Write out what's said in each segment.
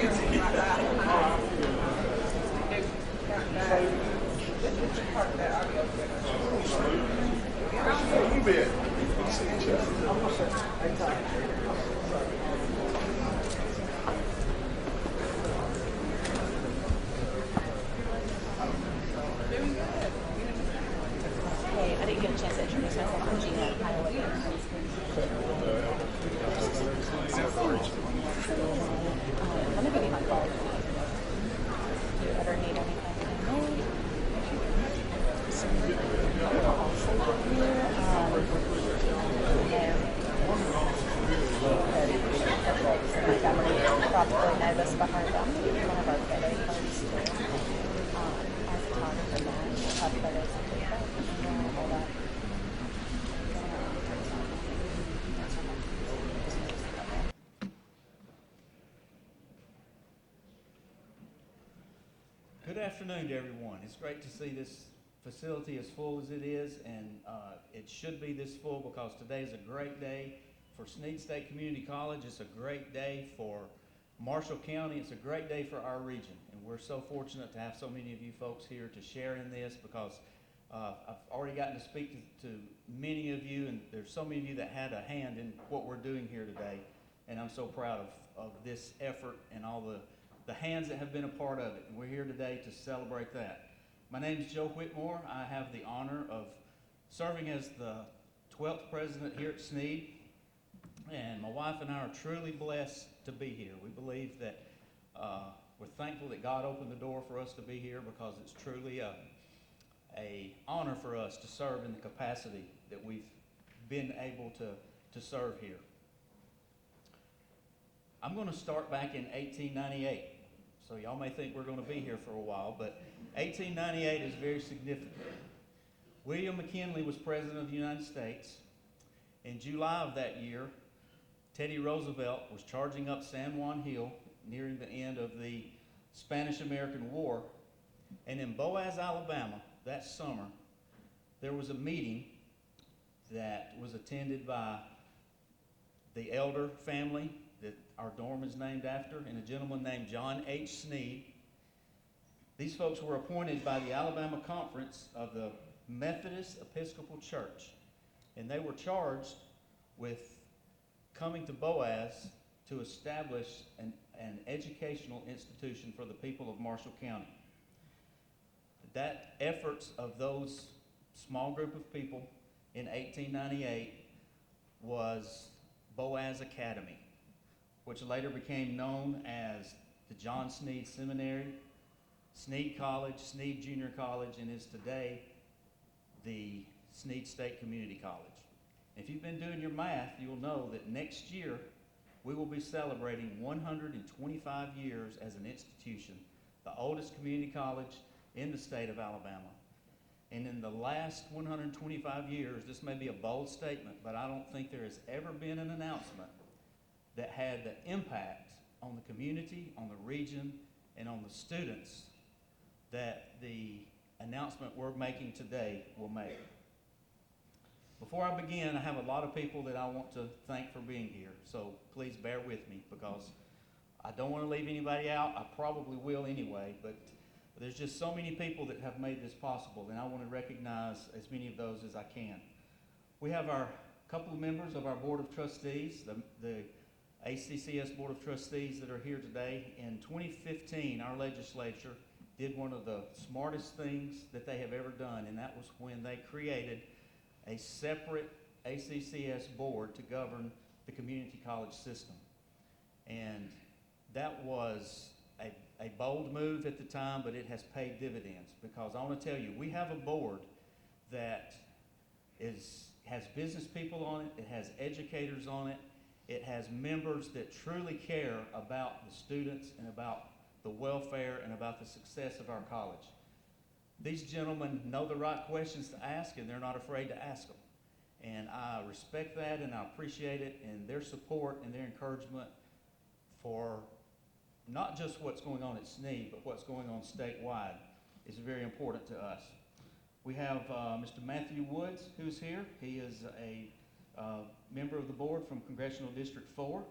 Hey, I didn't get a chance to introduce myself. I'm Gina. Let me give you my card. Do you ever need anything? My family probably know this behind them. One of our photo cards too. Our photographer guy will have photos of people. And all that. Good afternoon to everyone. It's great to see this facility as full as it is, and it should be this full because today is a great day for Snead State Community College. It's a great day for Marshall County. It's a great day for our region, and we're so fortunate to have so many of you folks here to share in this because I've already gotten to speak to many of you, and there's so many of you that had a hand in what we're doing here today, and I'm so proud of this effort and all the hands that have been a part of it. And we're here today to celebrate that. My name is Joe Whitmore. I have the honor of serving as the 12th president here at Snead. And my wife and I are truly blessed to be here. We believe that we're thankful that God opened the door for us to be here because it's truly a honor for us to serve in the capacity that we've been able to serve here. I'm going to start back in 1898. So y'all may think we're going to be here for a while, but 1898 is very significant. William McKinley was President of the United States. In July of that year, Teddy Roosevelt was charging up San Juan Hill, nearing the end of the Spanish-American War. And in Boaz, Alabama, that summer, there was a meeting that was attended by the Elder family that our dorm is named after, and a gentleman named John H. Snead. These folks were appointed by the Alabama Conference of the Methodist Episcopal Church, and they were charged with coming to Boaz to establish an educational institution for the people of Marshall County. That efforts of those small group of people in 1898 was Boaz Academy, which later became known as the John Snead Seminary, Snead College, Snead Junior College, and is today the Snead State Community College. If you've been doing your math, you'll know that next year we will be celebrating 125 years as an institution, the oldest community college in the state of Alabama. And in the last 125 years, this may be a bold statement, but I don't think there has ever been an announcement that had the impact on the community, on the region, and on the students that the announcement we're making today will make. Before I begin, I have a lot of people that I want to thank for being here, so please bear with me because I don't want to leave anybody out. I probably will anyway, but there's just so many people that have made this possible, and I want to recognize as many of those as I can. We have our couple of members of our Board of Trustees, the ACCS Board of Trustees that are here today. In 2015, our legislature did one of the smartest things that they have ever done, and that was when they created a separate ACCS board to govern the community college system. And that was a bold move at the time, but it has paid dividends because I want to tell you, we have a board that has business people on it, it has educators on it, it has members that truly care about the students and about the welfare and about the success of our college. These gentlemen know the right questions to ask, and they're not afraid to ask them. And I respect that, and I appreciate it, and their support and their encouragement for not just what's going on at Snead, but what's going on statewide is very important to us. We have Mr. Matthew Woods, who's here. He is a member of the board from Congressional District 4.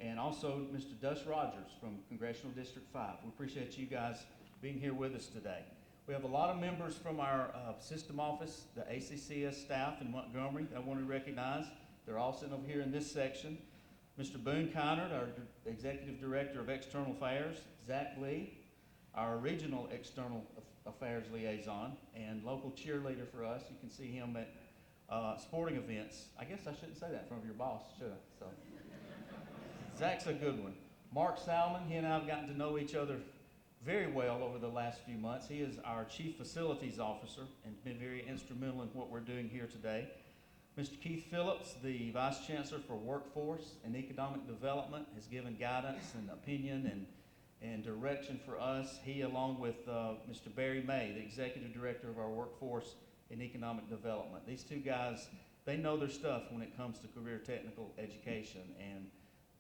and also Mr. Dust Rogers from Congressional District 5. We appreciate you guys being here with us today. We have a lot of members from our system office, the ACCS staff in Montgomery that I want to recognize. They're all sitting over here in this section. Mr. Boone Kynard, our Executive Director of External Affairs, Zach Lee, our Regional External Affairs Liaison, and local cheerleader for us. You can see him at sporting events. I guess I shouldn't say that in front of your boss, should I? So, Zach's a good one. Mark Salmon, he and I have gotten to know each other very well over the last few months. He is our Chief Facilities Officer and been very instrumental in what we're doing here today. Mr. Keith Phillips, the Vice Chancellor for Workforce and Economic Development, has given guidance and opinion and direction for us. He, along with Mr. Barry May, the Executive Director of our Workforce and Economic Development. These two guys, they know their stuff when it comes to career technical education, and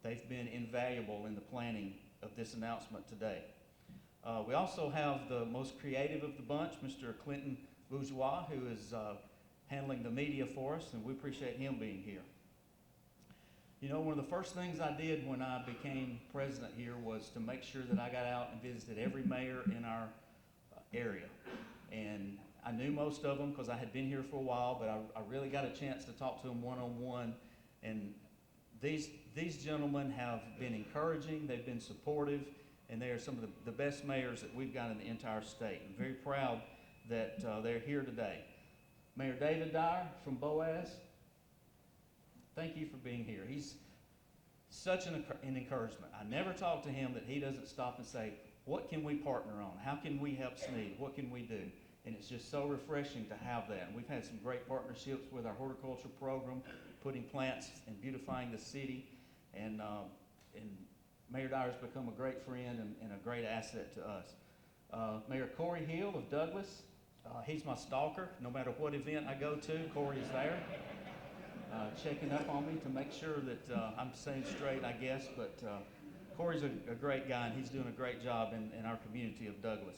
they've been invaluable in the planning of this announcement today. We also have the most creative of the bunch, Mr. Clinton Bourgeois, who is handling the media for us, and we appreciate him being here. You know, one of the first things I did when I became president here was to make sure that I got out and visited every mayor in our area. And I knew most of them because I had been here for a while, but I really got a chance to talk to them one-on-one. And these gentlemen have been encouraging, they've been supportive, and they are some of the best mayors that we've got in the entire state. I'm very proud that they're here today. Mayor David Dyer from Boaz, thank you for being here. He's such an encouragement. I never talk to him that he doesn't stop and say, what can we partner on? How can we help Snead? What can we do? And it's just so refreshing to have that. And we've had some great partnerships with our horticulture program, putting plants and beautifying the city. And Mayor Dyer's become a great friend and a great asset to us. Mayor Corey Hill of Douglas, he's my stalker. No matter what event I go to, Corey's there, checking up on me to make sure that I'm staying straight, I guess. But Corey's a great guy, and he's doing a great job in our community of Douglas.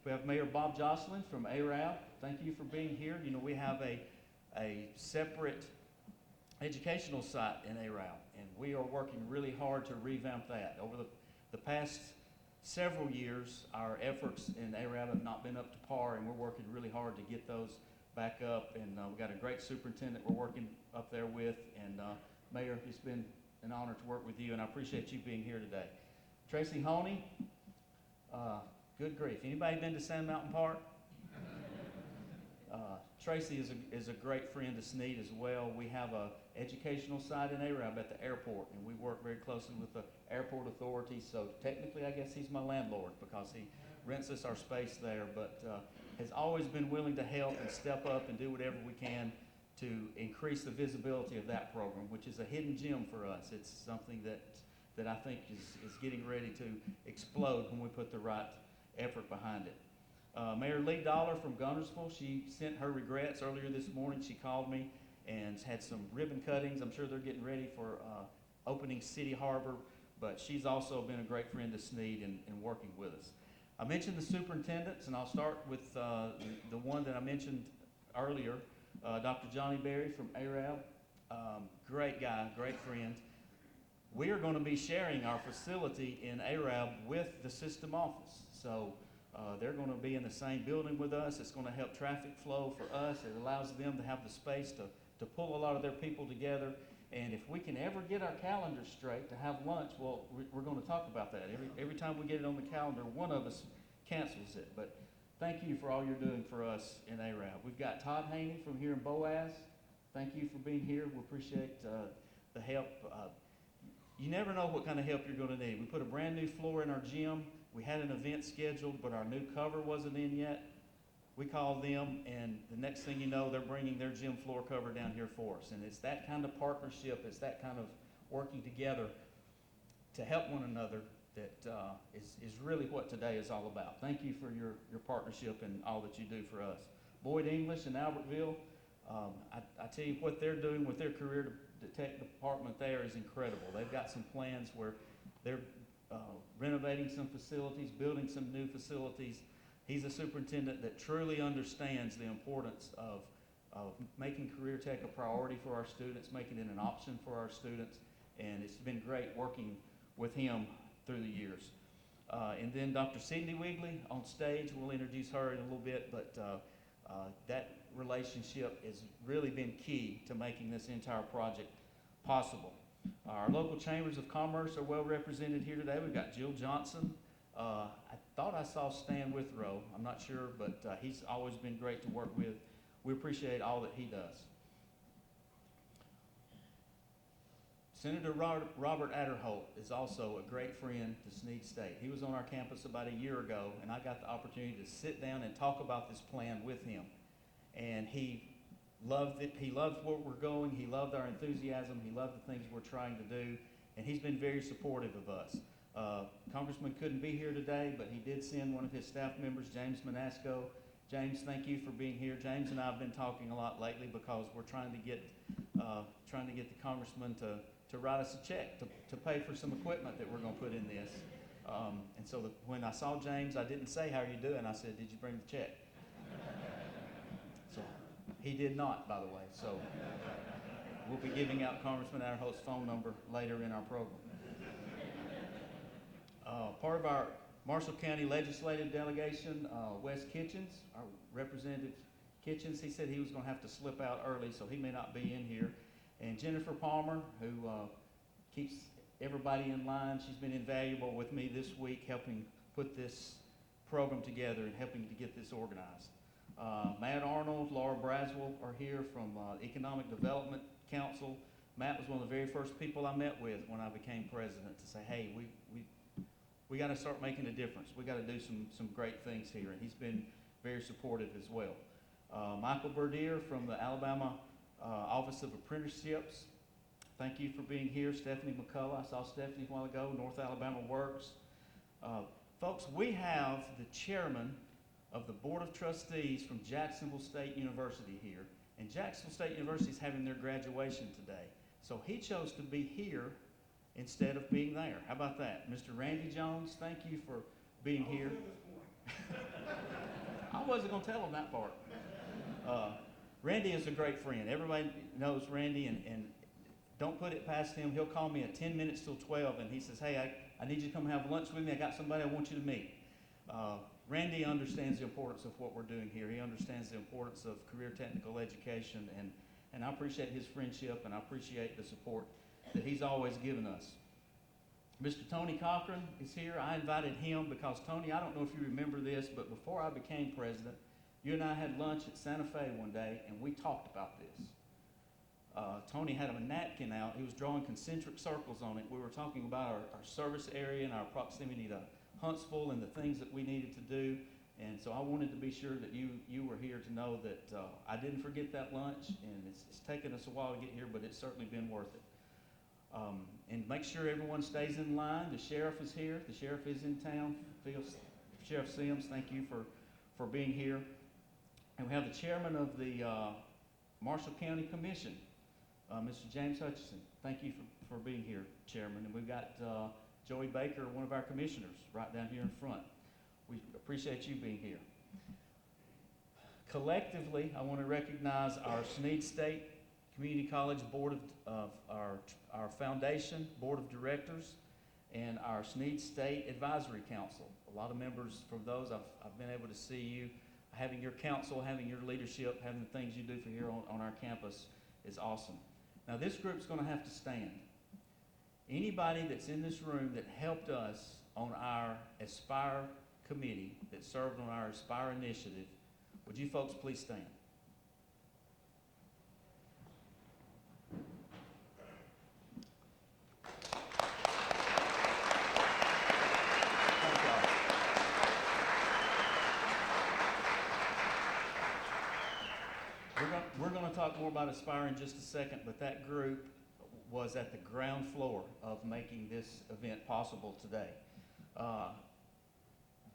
We have Mayor Bob Jocelyn from Arab. Thank you for being here. You know, we have a separate educational site in Arab, and we are working really hard to revamp that. Over the past several years, our efforts in Arab have not been up to par, and we're working really hard to get those back up. And we've got a great superintendent we're working up there with. And Mayor, it's been an honor to work with you, and I appreciate you being here today. Tracy Honey, good grief. Anybody been to Sand Mountain Park? Tracy is a great friend to Snead as well. We have an educational site in Arab at the airport, and we work very closely with the airport authorities. So technically, I guess he's my landlord because he rents us our space there, but has always been willing to help and step up and do whatever we can to increase the visibility of that program, which is a hidden gem for us. It's something that I think is getting ready to explode when we put the right effort behind it. Mayor Lee Dollar from Gunnersville, she sent her regrets earlier this morning. She called me and had some ribbon cuttings. I'm sure they're getting ready for opening City Harbor, but she's also been a great friend to Snead and working with us. I mentioned the superintendents, and I'll start with the one that I mentioned earlier, Dr. Johnny Berry from Arab. Great guy, great friend. We are going to be sharing our facility in Arab with the system office. So they're going to be in the same building with us. It's going to help traffic flow for us. It allows them to have the space to pull a lot of their people together. And if we can ever get our calendars straight to have lunch, well, we're going to talk about that. Every time we get it on the calendar, one of us cancels it. But thank you for all you're doing for us in Arab. We've got Todd Haney from here in Boaz. Thank you for being here. We appreciate the help. You never know what kind of help you're going to need. We put a brand new floor in our gym. We had an event scheduled, but our new cover wasn't in yet. We called them, and the next thing you know, they're bringing their gym floor cover down here for us. And it's that kind of partnership, it's that kind of working together to help one another that is really what today is all about. Thank you for your partnership and all that you do for us. Boyd English in Albertville, I tell you what they're doing with their career tech department there is incredible. They've got some plans where they're renovating some facilities, building some new facilities. He's a superintendent that truly understands the importance of making career tech a priority for our students, making it an option for our students, and it's been great working with him through the years. And then Dr. Sydney Wigley on stage, we'll introduce her in a little bit, but that relationship has really been key to making this entire project possible. Our local chambers of commerce are well represented here today. We've got Jill Johnson. I thought I saw Stan Withrow. I'm not sure, but he's always been great to work with. We appreciate all that he does. Senator Robert Adderholt is also a great friend to Snead State. He was on our campus about a year ago, and I got the opportunity to sit down and talk about this plan with him. And he loved it. He loved where we're going. He loved our enthusiasm. He loved the things we're trying to do. And he's been very supportive of us. Congressman couldn't be here today, but he did send one of his staff members, James Manasco. James, thank you for being here. James and I have been talking a lot lately because we're trying to get the congressman to write us a check to pay for some equipment that we're going to put in this. And so when I saw James, I didn't say, "How are you doing?" I said, "Did you bring the check?" So he did not, by the way. So we'll be giving out Congressman Adderholt's phone number later in our program. Part of our Marshall County Legislative Delegation, Wes Kitchens, our Representative Kitchens, he said he was going to have to slip out early, so he may not be in here. And Jennifer Palmer, who keeps everybody in line. She's been invaluable with me this week, helping put this program together and helping to get this organized. Matt Arnold, Laura Braswell are here from Economic Development Council. Matt was one of the very first people I met with when I became president to say, "Hey, we got to start making a difference. We got to do some great things here," and he's been very supportive as well. Michael Berdier from the Alabama Office of Apprenticeships. Thank you for being here. Stephanie McCullough, I saw Stephanie a while ago, North Alabama Works. Folks, we have the chairman of the Board of Trustees from Jacksonville State University here, and Jacksonville State University is having their graduation today. So he chose to be here instead of being there. How about that? Mr. Randy Jones, thank you for being here. I wasn't going to tell him that part. Randy is a great friend. Everybody knows Randy, and don't put it past him. He'll call me at 10 minutes till 12, and he says, "Hey, I need you to come have lunch with me. I got somebody I want you to meet." Randy understands the importance of what we're doing here. He understands the importance of career technical education, and I appreciate his friendship, and I appreciate the support that he's always given us. Mr. Tony Cochran is here. I invited him because, Tony, I don't know if you remember this, but before I became president, you and I had lunch at Santa Fe one day, and we talked about this. Tony had a napkin out. He was drawing concentric circles on it. We were talking about our service area and our proximity to Huntsville and the things that we needed to do. And so I wanted to be sure that you were here to know that I didn't forget that lunch, and it's taken us a while to get here, but it's certainly been worth it. And make sure everyone stays in line. The sheriff is here. The sheriff is in town. Sheriff Sims, thank you for being here. And we have the chairman of the Marshall County Commission, Mr. James Hutchison. Thank you for being here, Chairman. And we've got Joey Baker, one of our commissioners, right down here in front. We appreciate you being here. Collectively, I want to recognize our Snead State Community College Board of our Foundation Board of Directors and our Snead State Advisory Council. A lot of members from those, I've been able to see you. Having your council, having your leadership, having the things you do for here on our campus is awesome. Now this group's going to have to stand. Anybody that's in this room that helped us on our Aspire committee, that served on our Aspire initiative, would you folks please stand? We're going to talk more about Aspire in just a second, but that group was at the ground floor of making this event possible today.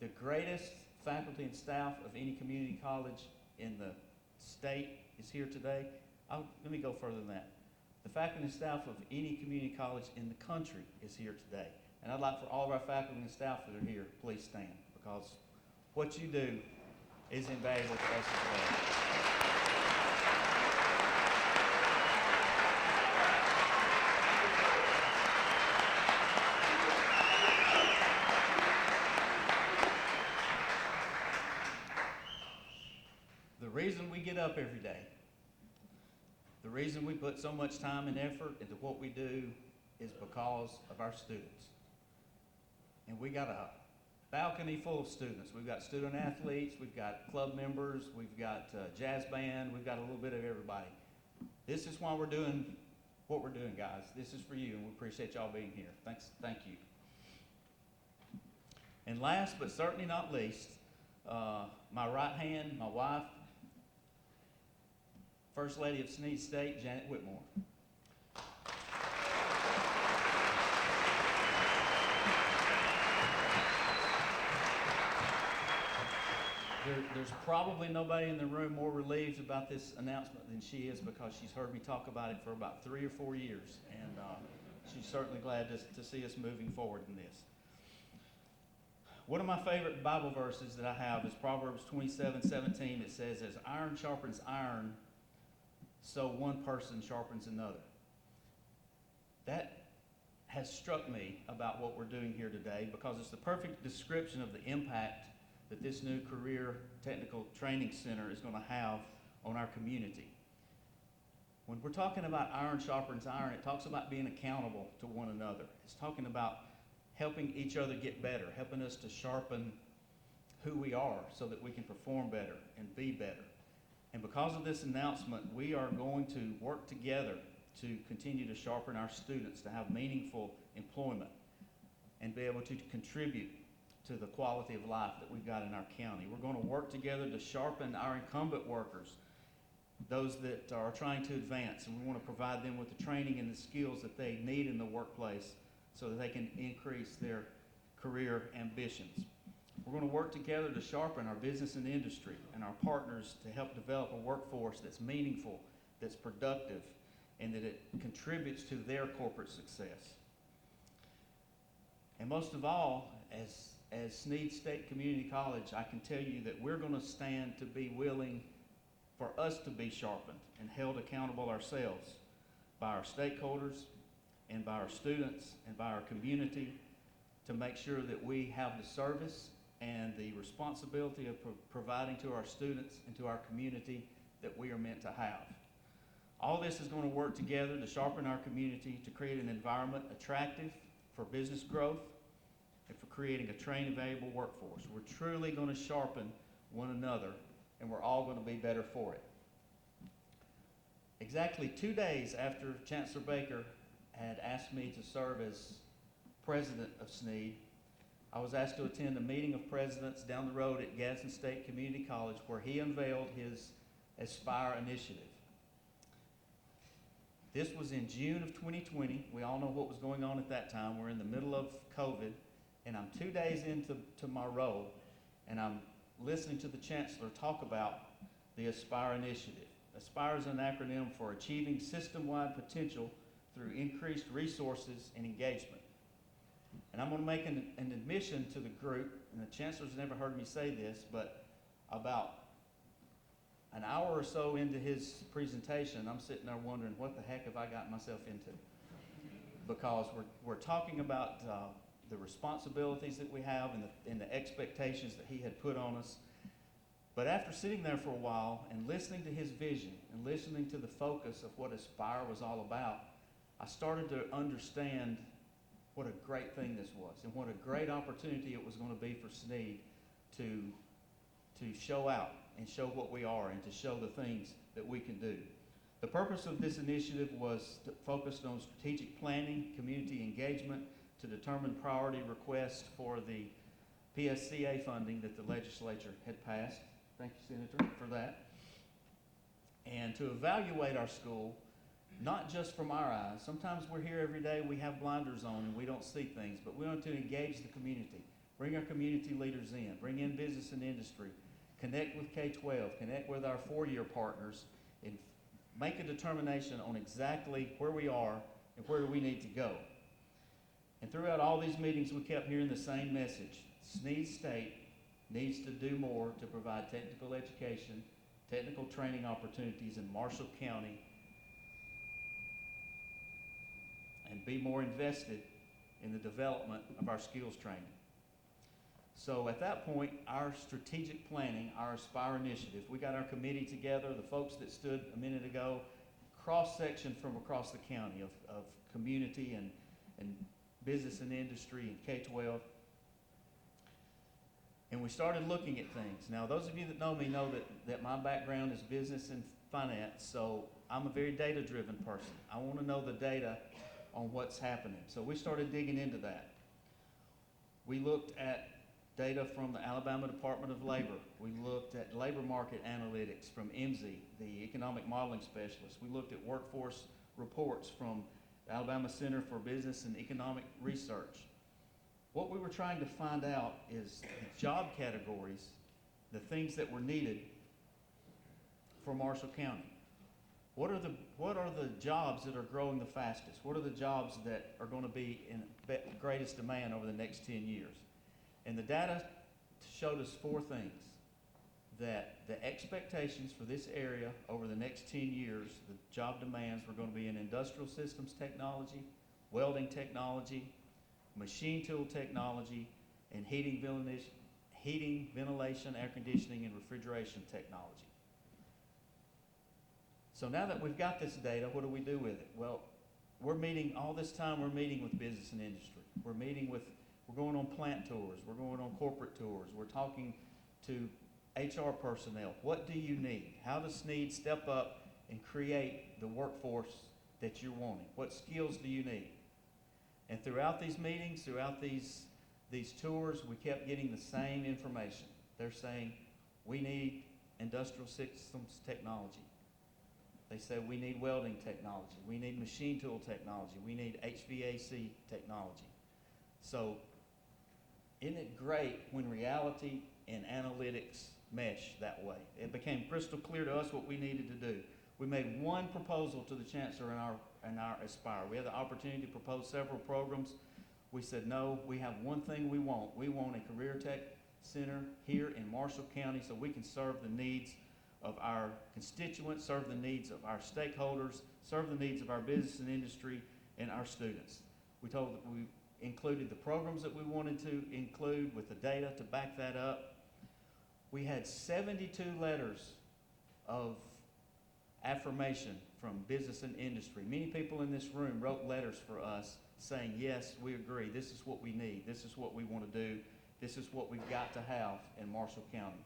The greatest faculty and staff of any community college in the state is here today. Let me go further than that. The faculty and staff of any community college in the country is here today. And I'd like for all of our faculty and staff that are here, please stand, because what you do is invaluable to us as well. up every day. The reason we put so much time and effort into what we do is because of our students. And we got a balcony full of students. We've got student athletes, we've got club members, we've got jazz band, we've got a little bit of everybody. This is why we're doing what we're doing, guys. This is for you, and we appreciate y'all being here. Thank you. And last but certainly not least, my right hand, my wife, First Lady of Snead State, Janet Whitmore. There's probably nobody in the room more relieved about this announcement than she is, because she's heard me talk about it for about 3 or 4 years, and she's certainly glad to see us moving forward in this. One of my favorite Bible verses that I have is Proverbs 27:17. It says, "As iron sharpens iron, so one person sharpens another." That has struck me about what we're doing here today, because it's the perfect description of the impact that this new career technical training center is going to have on our community. When we're talking about iron sharpens iron, it talks about being accountable to one another. It's talking about helping each other get better, helping us to sharpen who we are so that we can perform better and be better. And because of this announcement, we are going to work together to continue to sharpen our students to have meaningful employment and be able to contribute to the quality of life that we've got in our county. We're going to work together to sharpen our incumbent workers, those that are trying to advance, and we want to provide them with the training and the skills that they need in the workplace so that they can increase their career ambitions. We're going to work together to sharpen our business and industry and our partners to help develop a workforce that's meaningful, that's productive, and that it contributes to their corporate success. And most of all, as Snead State Community College, I can tell you that we're going to stand to be willing for us to be sharpened and held accountable ourselves by our stakeholders and by our students and by our community to make sure that we have the service and the responsibility of providing to our students and to our community that we are meant to have. All this is going to work together to sharpen our community, to create an environment attractive for business growth, and for creating a trained and valuable workforce. We're truly going to sharpen one another, and we're all going to be better for it. Exactly 2 days after Chancellor Baker had asked me to serve as president of Snead, I was asked to attend a meeting of presidents down the road at Gadsden State Community College, where he unveiled his Aspire initiative. This was in June of 2020. We all know what was going on at that time. We're in the middle of COVID, and I'm 2 days into my role, and I'm listening to the Chancellor talk about the Aspire initiative. Aspire is an acronym for Achieving System-Wide Potential Through Increased Resources and Engagement. And I'm going to make an admission to the group, and the Chancellor's never heard me say this, but about an hour or so into his presentation, I'm sitting there wondering, what the heck have I gotten myself into? Because we're talking about the responsibilities that we have and the expectations that he had put on us. But after sitting there for a while and listening to his vision and listening to the focus of what Aspire was all about, I started to understand what a great thing this was and what a great opportunity it was going to be for Snead to show out and show what we are and to show the things that we can do. The purpose of this initiative was focused on strategic planning, community engagement, to determine priority requests for the PSCA funding that the legislature had passed. Thank you, Senator, for that. And to evaluate our school, not just from our eyes. Sometimes we're here every day, we have blinders on and we don't see things, but we want to engage the community, bring our community leaders in, bring in business and industry, connect with K-12, connect with our four-year partners, and make a determination on exactly where we are and where we need to go. And throughout all these meetings, we kept hearing the same message. Snead State needs to do more to provide technical education, technical training opportunities in Marshall County, and be more invested in the development of our skills training. So at that point, our strategic planning, our Aspire initiative, we got our committee together, the folks that stood a minute ago, cross-section from across the county of community and business and industry and K-12. And we started looking at things. Now, those of you that know me know that my background is business and finance, so I'm a very data-driven person. I want to know the data on what's happening. So we started digging into that. We looked at data from the Alabama Department of Labor. We looked at labor market analytics from IMSI, the economic modeling specialist. We looked at workforce reports from the Alabama Center for Business and Economic Research. What we were trying to find out is the job categories, the things that were needed for Marshall County. What are the jobs that are growing the fastest? What are the jobs that are going to be in greatest demand over the next 10 years? And the data showed us four things. That the expectations for this area over the next 10 years, the job demands were going to be in industrial systems technology, welding technology, machine tool technology, and heating, ventilation, air conditioning, and refrigeration technology. So now that we've got this data, what do we do with it? Well, we're meeting with business and industry. We're going on plant tours. We're going on corporate tours. We're talking to HR personnel. What do you need? How does Snead step up and create the workforce that you're wanting? What skills do you need? And throughout these meetings, throughout these tours, we kept getting the same information. They're saying, we need industrial systems technology. They said we need welding technology. We need machine tool technology. We need HVAC technology. So isn't it great when reality and analytics mesh that way? It became crystal clear to us what we needed to do. We made one proposal to the Chancellor in our Aspire. We had the opportunity to propose several programs. We said, no, we have one thing we want. We want a career tech center here in Marshall County so we can serve the needs of our constituents, serve the needs of our stakeholders, serve the needs of our business and industry and our students. We included the programs that we wanted to include with the data to back that up. We had 72 letters of affirmation from business and industry. Many people in this room wrote letters for us saying, yes, we agree. This is what we need. This is what we want to do. This is what we've got to have in Marshall County.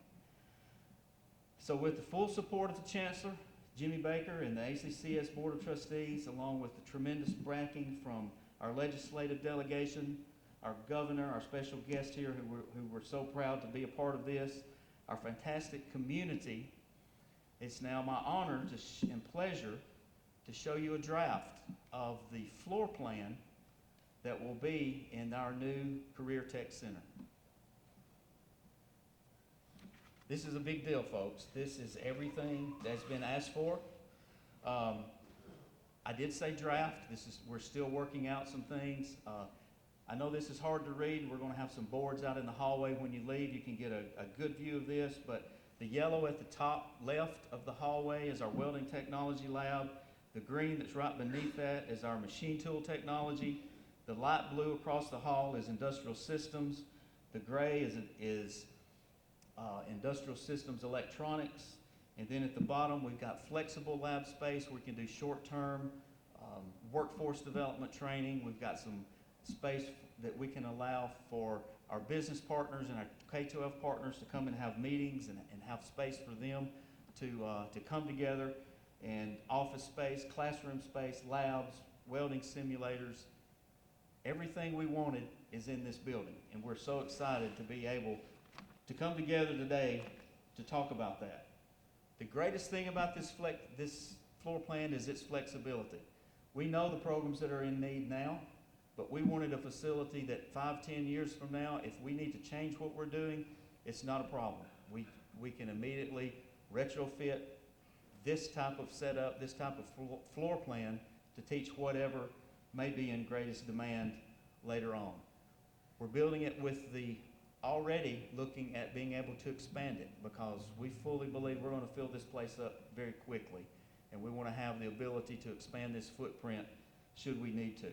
So with the full support of the Chancellor, Jimmy Baker, and the ACCS Board of Trustees, along with the tremendous backing from our legislative delegation, our governor, our special guest here who we're so proud to be a part of this, our fantastic community, it's now my honor and pleasure to show you a draft of the floor plan that will be in our new Career Tech Center. This is a big deal, folks. This is everything that's been asked for. I did say draft. We're still working out some things. I know this is hard to read. We're going to have some boards out in the hallway when you leave. You can get a good view of this, but the yellow at the top left of the hallway is our welding technology lab. The green that's right beneath that is our machine tool technology. The light blue across the hall is industrial systems. The gray is industrial systems electronics. And then at the bottom, we've got flexible lab space where we can do short-term workforce development training. We've got some space that we can allow for our business partners and our K-12 partners to come and have meetings and have space for them to come together, and office space, classroom space, labs, welding simulators. Everything we wanted is in this building, and we're so excited to be able to come together today to talk about that. The greatest thing about this floor plan is its flexibility. We know the programs that are in need now, but we wanted a facility that 5-10 years from now, if we need to change what we're doing, it's not a problem. We can immediately retrofit this type of setup, this type of floor plan to teach whatever may be in greatest demand later on. We're building it with already looking at being able to expand it, because we fully believe we're going to fill this place up very quickly, and we want to have the ability to expand this footprint should we need to.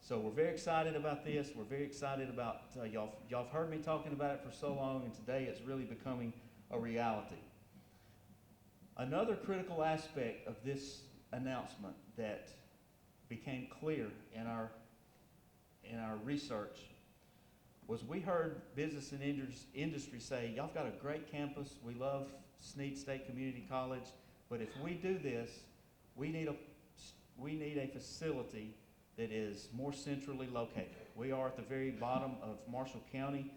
So we're very excited about this. We're very excited about, y'all have heard me talking about it for so long, and today it's really becoming a reality. Another critical aspect of this announcement that became clear in our research was we heard business and industry say, y'all got a great campus, we love Snead State Community College, but if we do this, we need a facility that is more centrally located. We are at the very bottom of Marshall County,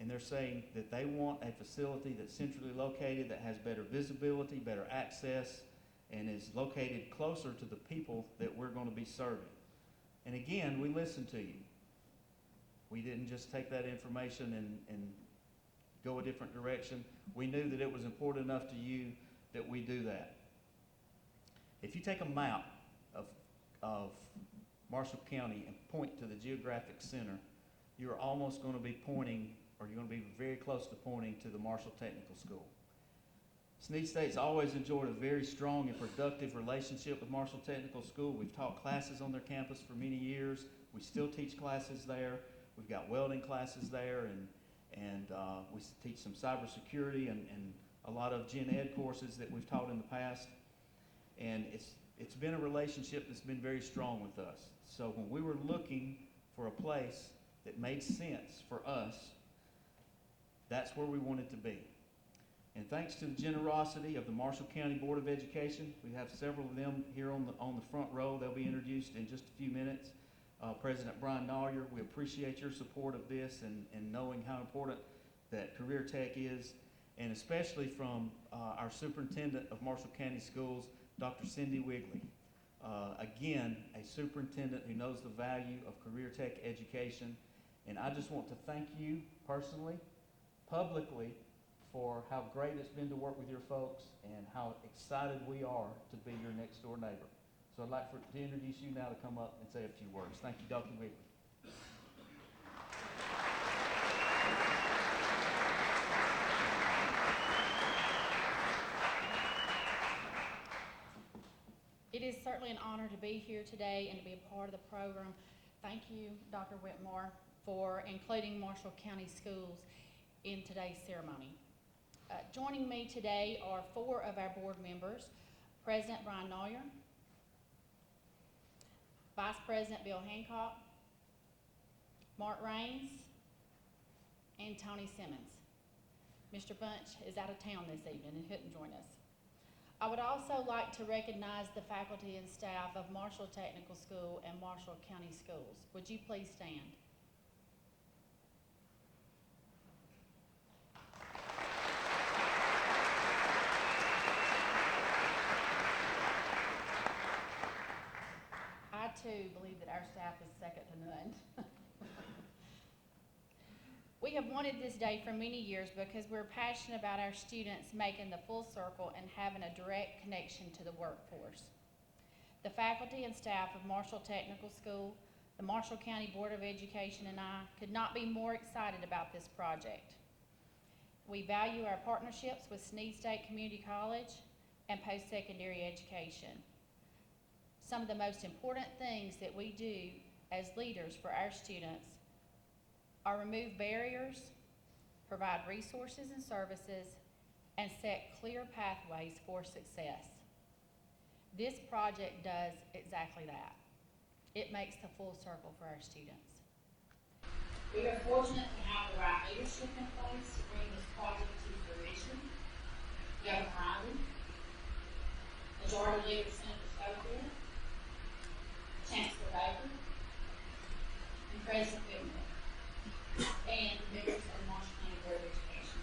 and they're saying that they want a facility that's centrally located, that has better visibility, better access, and is located closer to the people that we're going to be serving. And again, we listened to you. We didn't just take that information and go a different direction. We knew that it was important enough to you that we do that. If you take a map of Marshall County and point to the geographic center, you're almost going to be pointing, or you're going to be very close to pointing to the Marshall Technical School. Snead State's always enjoyed a very strong and productive relationship with Marshall Technical School. We've taught classes on their campus for many years. We still teach classes there. We've got welding classes there, and we teach some cybersecurity and a lot of gen ed courses that we've taught in the past. And it's been a relationship that's been very strong with us. So when we were looking for a place that made sense for us, that's where we wanted to be. And thanks to the generosity of the Marshall County Board of Education, we have several of them here on the front row. They'll be introduced in just a few minutes. President Brian Nollier, we appreciate your support of this and knowing how important that Career Tech is, and especially from our Superintendent of Marshall County Schools, Dr. Cindy Wigley. Again, a superintendent who knows the value of Career Tech education, and I just want to thank you personally, publicly, for how great it's been to work with your folks and how excited we are to be your next door neighbor. So I'd like to introduce you now to come up and say a few words. Thank you, Dr. Wigley. It is certainly an honor to be here today and to be a part of the program. Thank you, Dr. Whitmore, for including Marshall County Schools in today's ceremony. Joining me today are 4 of our board members: President Brian Nollier, Vice President Bill Hancock, Mark Raines, and Tony Simmons. Mr. Bunch is out of town this evening and couldn't join us. I would also like to recognize the faculty and staff of Marshall Technical School and Marshall County Schools. Would you please stand? I too believe that our staff is second to none. We have wanted this day for many years because we're passionate about our students making the full circle and having a direct connection to the workforce. The faculty and staff of Marshall Technical School, the Marshall County Board of Education, and I could not be more excited about this project. We value our partnerships with Snead State Community College and post-secondary education. Some of the most important things that we do as leaders for our students are remove barriers, provide resources and services, and set clear pathways for success. This project does exactly that. It makes the full circle for our students. We are fortunate to have the right leadership in place to bring this project to fruition. Governor Ivey, Majority Leader Senator Scofield, Chancellor, and President Whitmore, and members of the Marshall County Board of Education.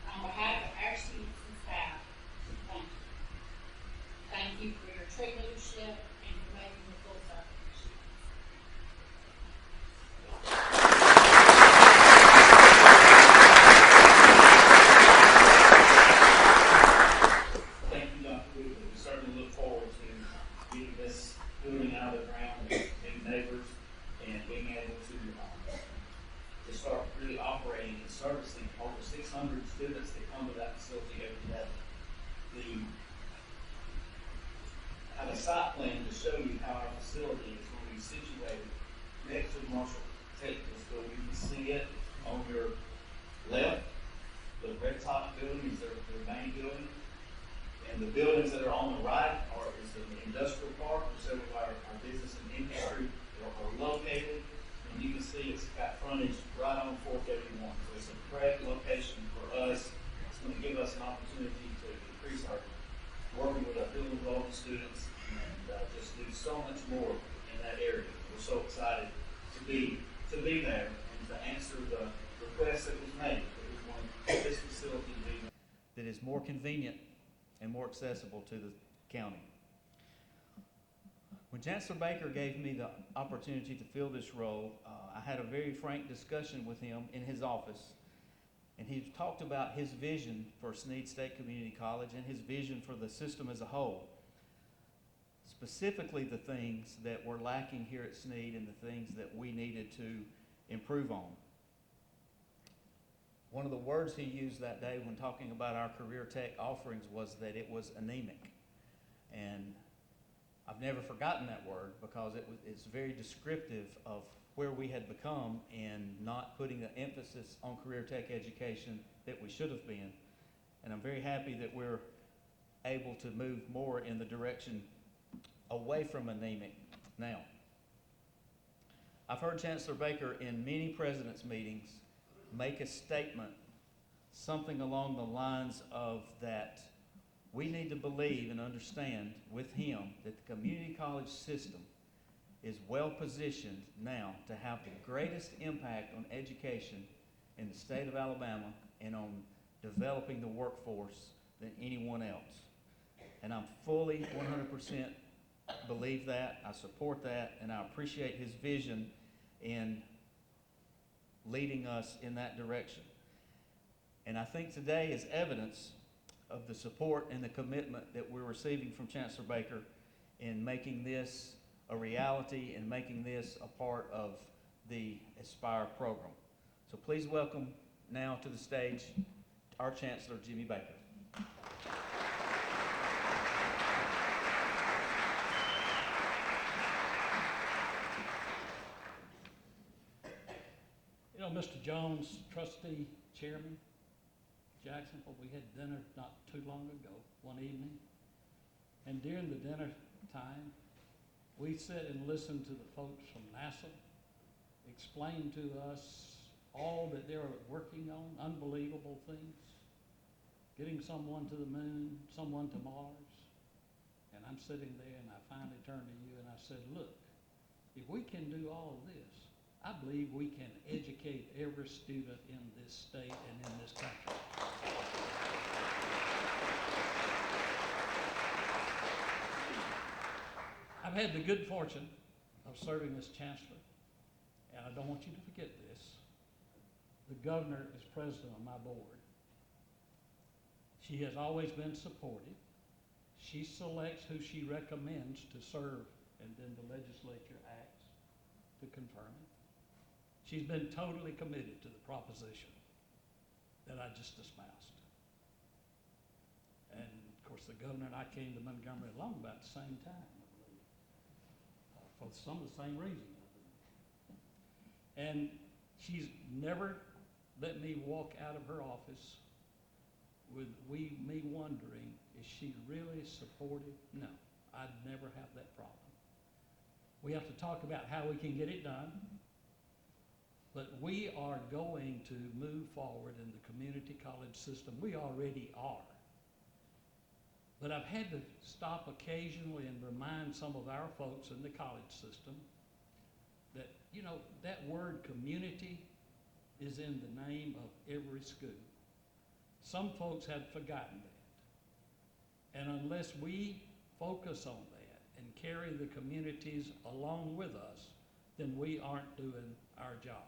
On behalf of our students and staff, thank you. Thank you for your true leadership and for making the full circle. Thank you, Dr. Wigley. We certainly look forward to getting this building out of the ground and being neighbors and being able Marshall Technical School. You can see it on your left. The red top building is their main building. And the buildings that are on the right is the industrial park, where several of our business and industry are located. And you can see it's got frontage right on 431. So it's a great location for us. It's going to give us an opportunity to increase our working with our building development students and just do so much more in that area. We're so excited to be there and to answer the request that was made that we want this facility to be that is more convenient and more accessible to the county. When Chancellor Baker gave me the opportunity to fill this role, I had a very frank discussion with him in his office, and he talked about his vision for Snead State Community College and his vision for the system as a whole. Specifically the things that were lacking here at Snead and the things that we needed to improve on. One of the words he used that day when talking about our career tech offerings was that it was anemic. And I've never forgotten that word because it's very descriptive of where we had become in not putting the emphasis on career tech education that we should have been. And I'm very happy that we're able to move more in the direction away from anemic now. I've heard Chancellor Baker in many president's meetings make a statement, something along the lines of that we need to believe and understand with him that the community college system is well positioned now to have the greatest impact on education in the state of Alabama and on developing the workforce than anyone else. And I'm fully 100% believe that, I support that, and I appreciate his vision in leading us in that direction. And I think today is evidence of the support and the commitment that we're receiving from Chancellor Baker in making this a reality and making this a part of the Aspire program. So please welcome now to the stage our Chancellor, Jimmy Baker. You know, Mr. Jones, trustee, chairman, Jackson, we had dinner not too long ago, one evening. And during the dinner time, we sit and listen to the folks from NASA explain to us all that they're working on, unbelievable things, getting someone to the moon, someone to Mars. And I'm sitting there and I finally turned to you and I said, look, if we can do all of this, I believe we can educate every student in this state and in this country. I've had the good fortune of serving as chancellor, and I don't want you to forget this. The governor is president of my board. She has always been supportive. She selects who she recommends to serve, and then the legislature acts to confirm it. She's been totally committed to the proposition that I just espoused. And of course, the governor and I came to Montgomery along about the same time, I believe, for some of the same reasons, I believe. And she's never let me walk out of her office with me wondering, is she really supportive? No, I'd never have that problem. We have to talk about how we can get it done. But we are going to move forward in the community college system. We already are. But I've had to stop occasionally and remind some of our folks in the college system that, you know, that word community is in the name of every school. Some folks have forgotten that. And unless we focus on that and carry the communities along with us, then we aren't doing our job.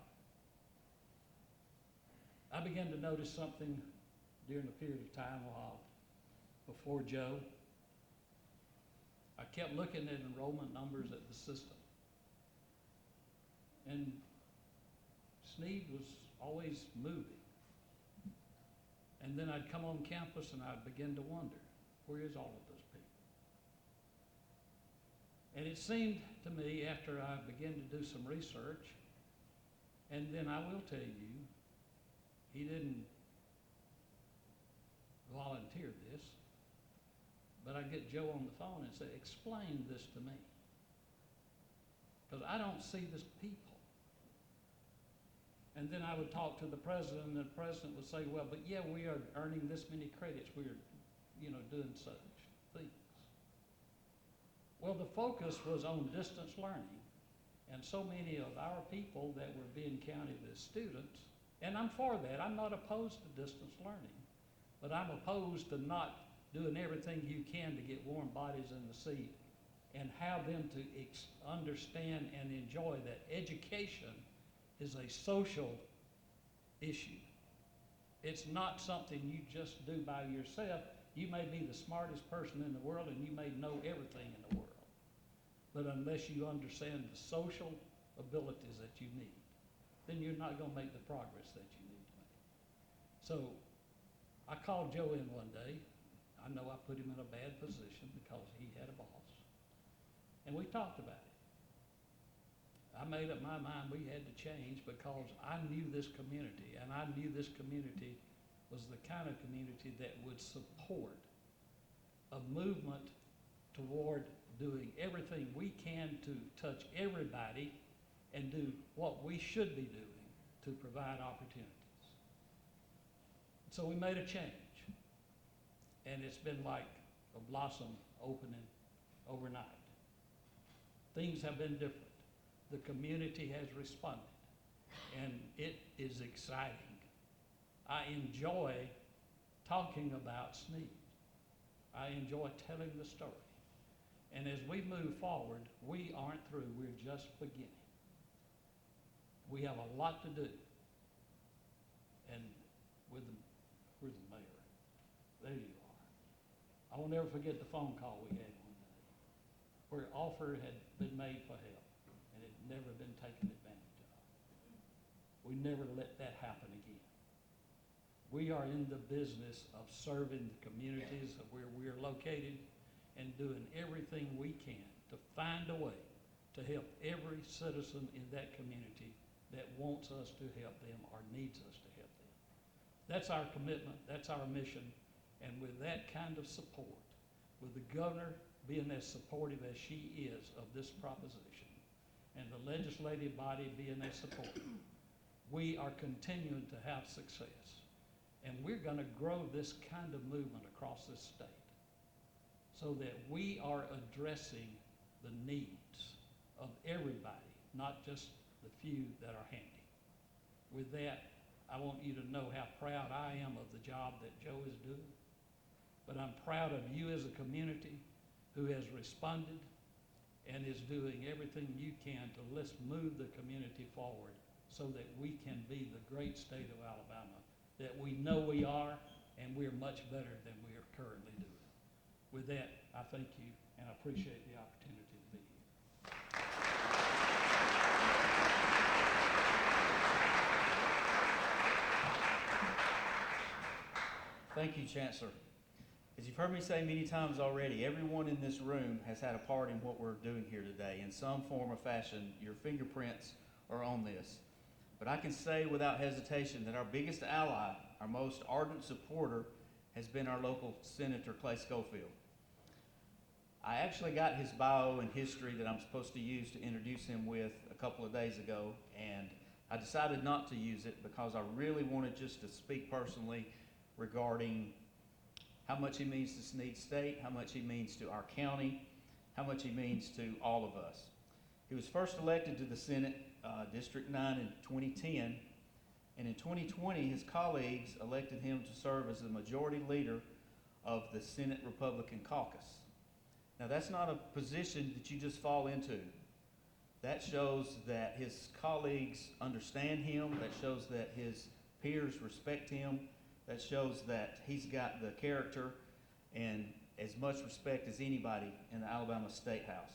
I began to notice something during a period of time before Joe. I kept looking at enrollment numbers at the system. And Snead was always moving. And then I'd come on campus and I'd begin to wonder, where is all of those people? And it seemed to me, after I began to do some research, And then I will tell you, he didn't volunteer this, but I get Joe on the phone and say, explain this to me. Because I don't see this people. And then I would talk to the president, and the president would say, well, but yeah, we are earning this many credits. We're, doing such things. Well, the focus was on distance learning. And so many of our people that were being counted as students, and I'm for that. I'm not opposed to distance learning. But I'm opposed to not doing everything you can to get warm bodies in the seat and have them to understand and enjoy that education is a social issue. It's not something you just do by yourself. You may be the smartest person in the world and you may know everything in the world. But unless you understand the social abilities that you need, then you're not going to make the progress that you need to make. So I called Joe in one day. I know I put him in a bad position because he had a boss. And we talked about it. I made up my mind we had to change because I knew this community, and I knew this community was the kind of community that would support a movement toward doing everything we can to touch everybody and do what we should be doing to provide opportunities. So we made a change, and it's been like a blossom opening overnight. Things have been different. The community has responded, and it is exciting. I enjoy talking about Snead. I enjoy telling the story. And as we move forward, we aren't through, we're just beginning. We have a lot to do. And where's the mayor? There you are. I will never forget the phone call we had one day where an offer had been made for help and it had never been taken advantage of. We never let that happen again. We are in the business of serving the communities of where we're located and doing everything we can to find a way to help every citizen in that community that wants us to help them or needs us to help them. That's our commitment, that's our mission, and with that kind of support, with the governor being as supportive as she is of this proposition, and the legislative body being as supportive, we are continuing to have success. And we're going to grow this kind of movement across this state so that we are addressing the needs of everybody, not just the few that are handy. With that, I want you to know how proud I am of the job that Joe is doing. But I'm proud of you as a community who has responded and is doing everything you can to let's move the community forward so that we can be the great state of Alabama that we know we are, and we're much better than we are currently doing. With that, I thank you, and I appreciate the opportunity to be here. Thank you, Chancellor. As you've heard me say many times already, everyone in this room has had a part in what we're doing here today. In some form or fashion, your fingerprints are on this. But I can say without hesitation that our biggest ally, our most ardent supporter, has been our local Senator Clay Scofield. I actually got his bio and history that I'm supposed to use to introduce him with a couple of days ago, and I decided not to use it because I really wanted just to speak personally regarding how much he means to Snead State, how much he means to our county, how much he means to all of us. He was first elected to the Senate, District 9 in 2010, and in 2020 his colleagues elected him to serve as the majority leader of the Senate Republican Caucus. Now that's not a position that you just fall into. That shows that his colleagues understand him, that shows that his peers respect him, that shows that he's got the character and as much respect as anybody in the Alabama State House.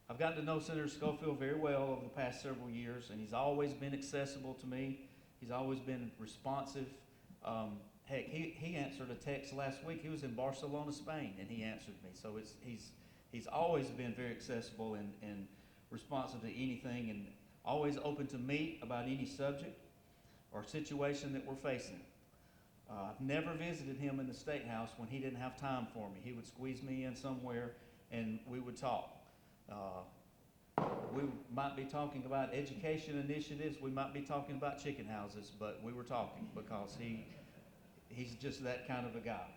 I've gotten to know Senator Scofield very well over the past several years, and he's always been accessible to me. He's always been responsive. Heck, he answered a text last week. He was in Barcelona, Spain, and he answered me. So he's always been very accessible and responsive to anything and always open to meet about any subject or situation that we're facing. I've never visited him in the State House when he didn't have time for me. He would squeeze me in somewhere and we would talk. We might be talking about education initiatives, we might be talking about chicken houses, but we were talking because he's just that kind of a guy.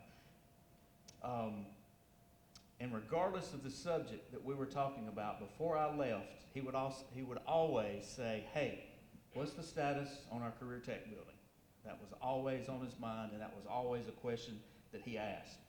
And regardless of the subject that we were talking about, before I left, he would always say, "Hey, what's the status on our career tech building?" That was always on his mind, and that was always a question that he asked.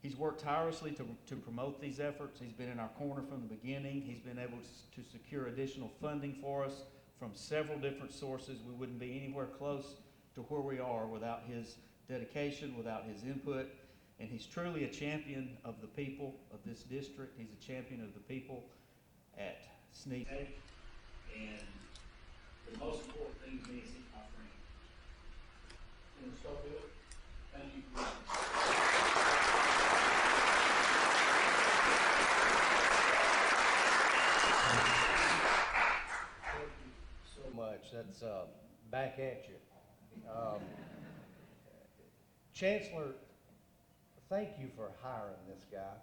He's worked tirelessly to promote these efforts. He's been in our corner from the beginning. He's been able to secure additional funding for us from several different sources. We wouldn't be anywhere close to where we are without his dedication, without his input. And he's truly a champion of the people of this district. He's a champion of the people at Snead. And the most important thing to me is he's my friend. Mr. Scofield, thank you for Thank you so much. That's back at you. Chancellor, thank you for hiring this guy.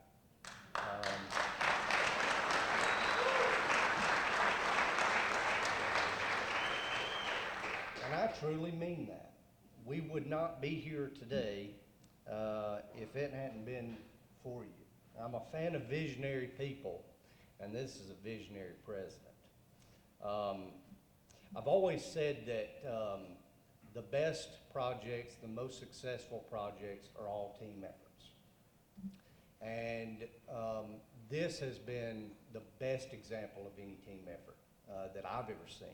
And I truly mean that. We would not be here today if it hadn't been for you. I'm a fan of visionary people, and this is a visionary president. I've always said that the best projects, the most successful projects are all team efforts. And this has been the best example of any team effort that I've ever seen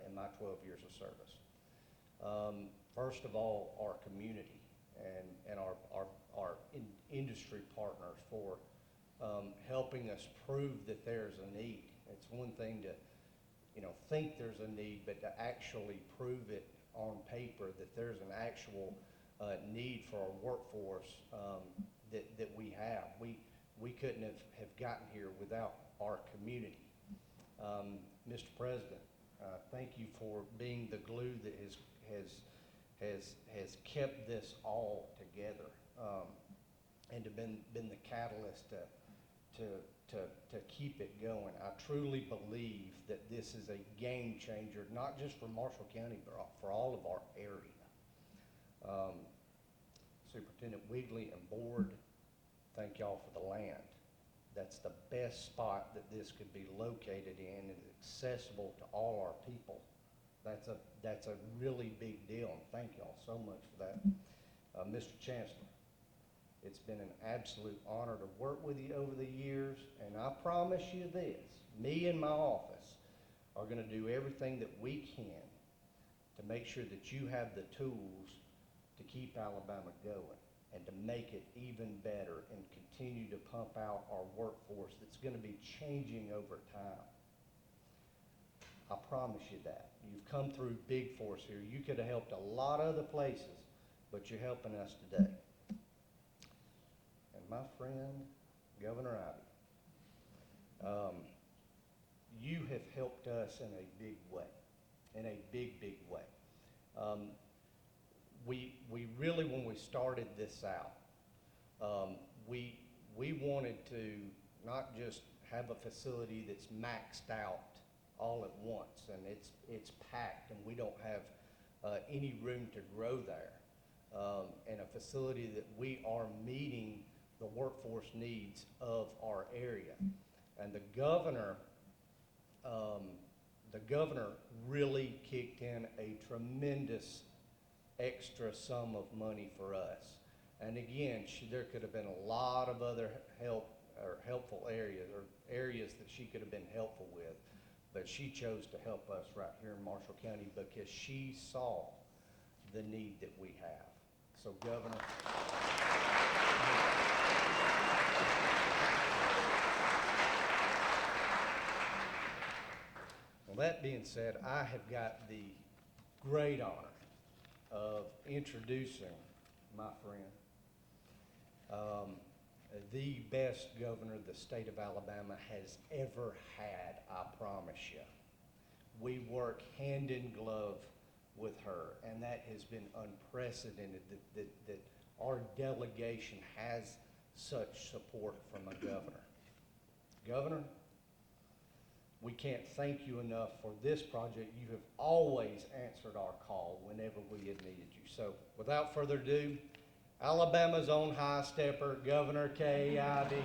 in my 12 years of service. First of all, our community and our industry partners for helping us prove that there's a need. It's one thing to think there's a need, but to actually prove it on paper that there's an actual need for our workforce that we have. We couldn't have gotten here without our community. Mr. President, thank you for being the glue that has kept this all together and to been the catalyst to keep it going. I truly believe that this is a game changer, not just for Marshall County, but for all of our area. Superintendent Wigley and board, thank y'all for the land. That's the best spot that this could be located in and accessible to all our people. That's a really big deal, and thank y'all so much for that. Mr. Chancellor, it's been an absolute honor to work with you over the years, and I promise you this, me and my office are gonna do everything that we can to make sure that you have the tools to keep Alabama going and to make it even better and continue to pump out our workforce that's gonna be changing over time. I promise you that. You've come through big for us here. You could have helped a lot of other places, but you're helping us today. And my friend, Governor Ivey, you have helped us in a big way, in a big, big way. We really, when we started this out, we wanted to not just have a facility that's maxed out all at once and it's packed and we don't have any room to grow there, and a facility that we are meeting the workforce needs of our area. And the governor really kicked in a tremendous extra sum of money for us. And again, there could have been a lot of other helpful areas or areas that she could have been helpful with, but she chose to help us right here in Marshall County because she saw the need that we have. So Governor, well, that being said, I have got the great honor of introducing my friend, the best governor the state of Alabama has ever had, I promise you. we work hand in glove with her, and that has been unprecedented that our delegation has such support from a governor. Governor, we can't thank you enough for this project. You have always answered our call whenever we have needed you. So without further ado, Alabama's own high stepper, Governor Kay Ivey.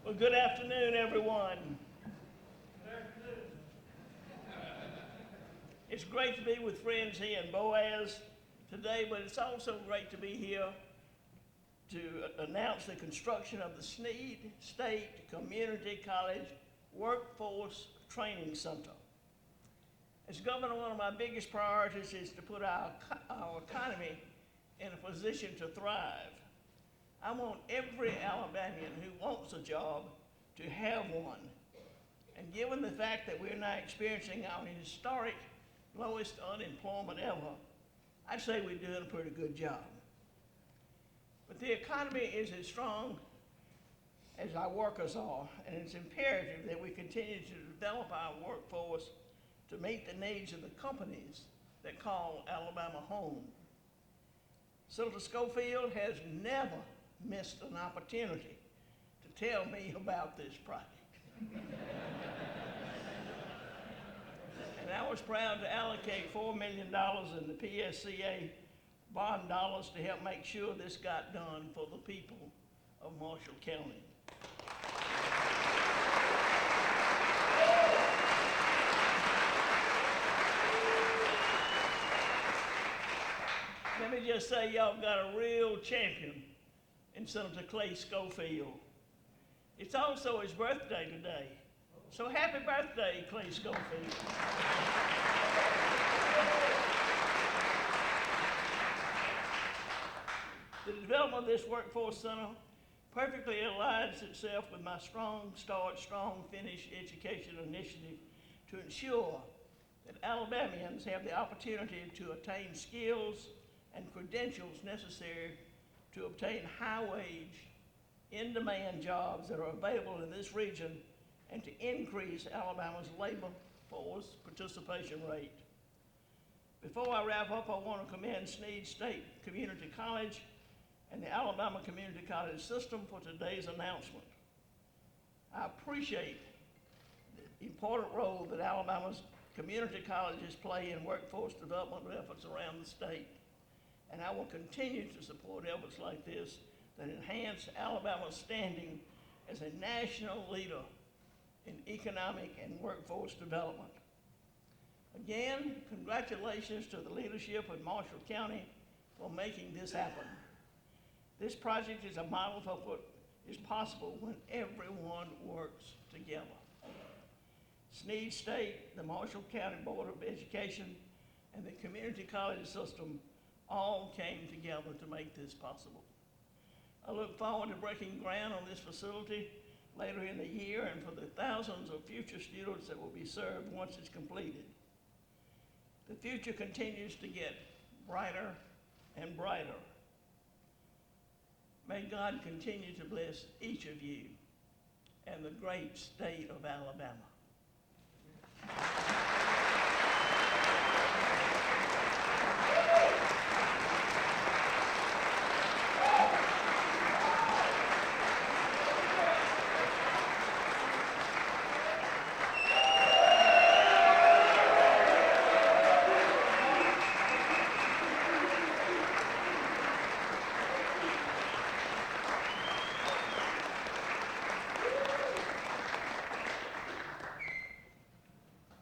Well, good afternoon, everyone. It's great to be with friends here in Boaz today, but it's also great to be here to announce the construction of the Snead State Community College Workforce Training Center. As governor, one of my biggest priorities is to put our economy in a position to thrive. I want every Alabamian who wants a job to have one. And given the fact that we're now experiencing our historic lowest unemployment ever, I'd say we're doing a pretty good job. But the economy is as strong as our workers are, and it's imperative that we continue to develop our workforce to meet the needs of the companies that call Alabama home. Senator Scofield has never missed an opportunity to tell me about this project. And I was proud to allocate $4 million in the PSCA bond dollars to help make sure this got done for the people of Marshall County. Let me just say, y'all got a real champion in Senator Clay Scofield. It's also his birthday today. So happy birthday, Clay Scofield. The development of this workforce center perfectly aligns itself with my Strong Start, Strong Finish education initiative to ensure that Alabamians have the opportunity to attain skills and credentials necessary to obtain high-wage, in-demand jobs that are available in this region and to increase Alabama's labor force participation rate. Before I wrap up, I want to commend Snead State Community College and the Alabama Community College system for today's announcement. I appreciate the important role that Alabama's community colleges play in workforce development efforts around the state, and I will continue to support efforts like this that enhance Alabama's standing as a national leader in economic and workforce development. Again, congratulations to the leadership of Marshall County for making this happen. This project is a model for what is possible when everyone works together. Snead State, the Marshall County Board of Education, and the community college system all came together to make this possible. I look forward to breaking ground on this facility later in the year and for the thousands of future students that will be served once it's completed. The future continues to get brighter and brighter. May God continue to bless each of you and the great state of Alabama.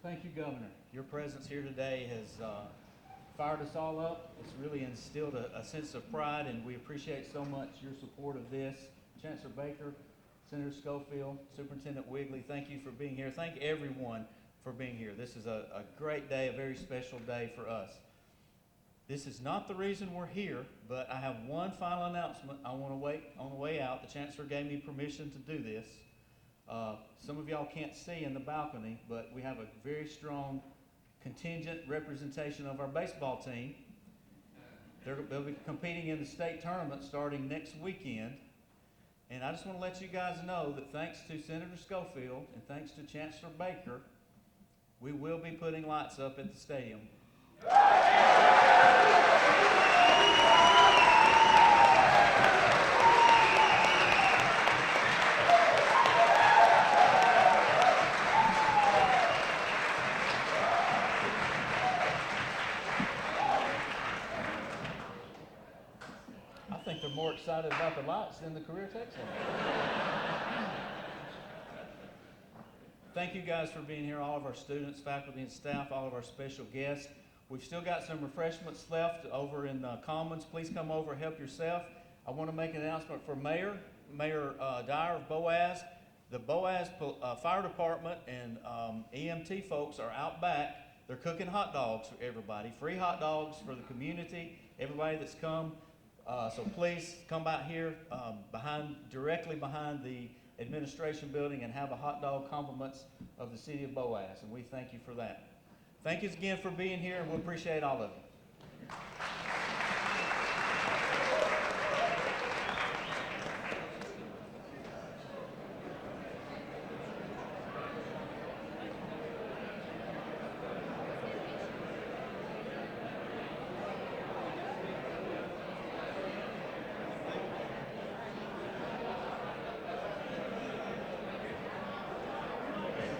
Thank you, Governor. Your presence here today has fired us all up. It's really instilled a sense of pride, and we appreciate so much your support of this. Chancellor Baker, Senator Scofield, Superintendent Wigley, thank you for being here. Thank everyone for being here. This is a great day, a very special day for us. This is not the reason we're here, but I have one final announcement. I want to wait on the way out. The Chancellor gave me permission to do this. Some of y'all can't see in the balcony, but we have a very strong contingent representation of our baseball team. They'll be competing in the state tournament starting next weekend. And I just want to let you guys know that thanks to Senator Scofield and thanks to Chancellor Baker, we will be putting lights up at the stadium. I think they're more excited about the lights than the Career Tech Center. Thank you guys for being here, all of our students, faculty, and staff, all of our special guests. We've still got some refreshments left over in Commons. Please come over and help yourself. I want to make an announcement for Mayor Dyer of Boaz. The Boaz Fire Department and EMT folks are out back. They're cooking hot dogs for everybody. Free hot dogs for the community, everybody that's come. So please come out here directly behind the administration building and have a hot dog compliments of the city of Boaz. And we thank you for that. Thank you again for being here, and we appreciate all of you.